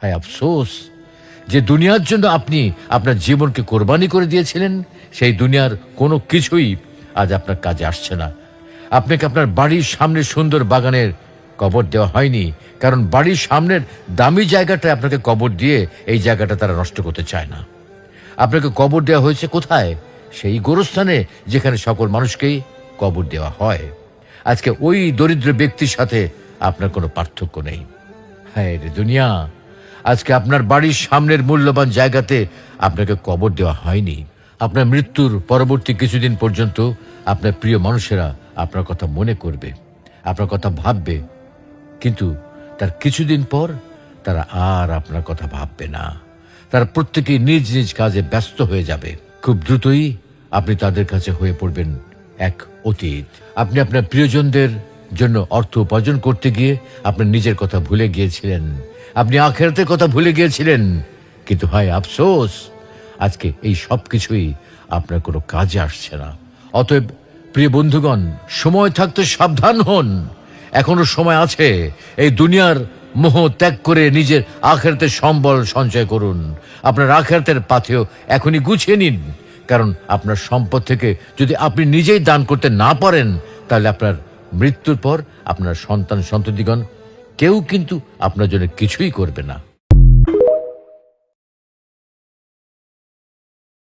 হায় আফসোস যে দুনিয়ার জন্য আপনি আপনার জীবনকে কোরবানি করে দিয়েছিলেন, সেই দুনিয়ার কোনো কিছুই আজ আপনার কাজে আসছে না। আপনাকে আপনার বাড়ির সামনে সুন্দর বাগানের কবর দেওয়া হয়নি, কারণ বাড়ির সামনের দামি জায়গাটায় আপনাকে কবর দিয়ে এই জায়গাটা তারা নষ্ট করতে চায় না। আপনাকে কবর দেওয়া হয়েছে কোথায়? সেই গোরস্থানে যেখানে সকল মানুষকেই কবর দেওয়া হয়। আজকে ওই দরিদ্র ব্যক্তির সাথে আপনার কোনো পার্থক্য নেই। হ্যাঁ রে দুনিয়া, আজকে আপনার বাড়ির সামনের মূল্যবান জায়গাতে আপনাকে কবর দেওয়া হয়নি। আপনার মৃত্যুর পরবর্তী কিছুদিন পর্যন্ত আপনার প্রিয় মানুষেরা আপনার কথা মনে করবে, আপনার কথা ভাববে, কিন্তু তার কিছুদিন পর তারা আর আপনার কথা ভাববে না। তারা প্রত্যেকেই নিজ নিজ কাজে ব্যস্ত হয়ে যাবে। খুব দ্রুতই আপনি তাদের কাছে হয়ে পড়বেন এক অতীত। আপনি আপনার প্রিয়জনদের জন্য অর্থ উপার্জন করতে গিয়ে আপনার নিজের কথা ভুলে গিয়েছিলেন, আপনি আখিরাতের কথা ভুলে গিয়েছিলেন। কিন্তু হয় আফসোস, আজকে এই সব কিছুই আপনার কোনো কাজে আসছে না। অতএব প্রিয় বন্ধুগণ, সময় থাকতে সাবধান হন। এখনো সময় আছে। এই দুনিয়ার মোহ ত্যাগ করে নিজের আখিরাতের সম্বল সঞ্চয় করুন। আপনার আখিরাতের পাথেও এখনই গুছিয়ে নিন, কারণ আপনার সম্পদ থেকে যদি আপনি নিজেই দান করতে না পারেন, তাহলে আপনার মৃত্যুর পর আপনার সন্তান সন্ততিগণ কেউ কিন্তু আপনার জন্য কিছুই করবে না।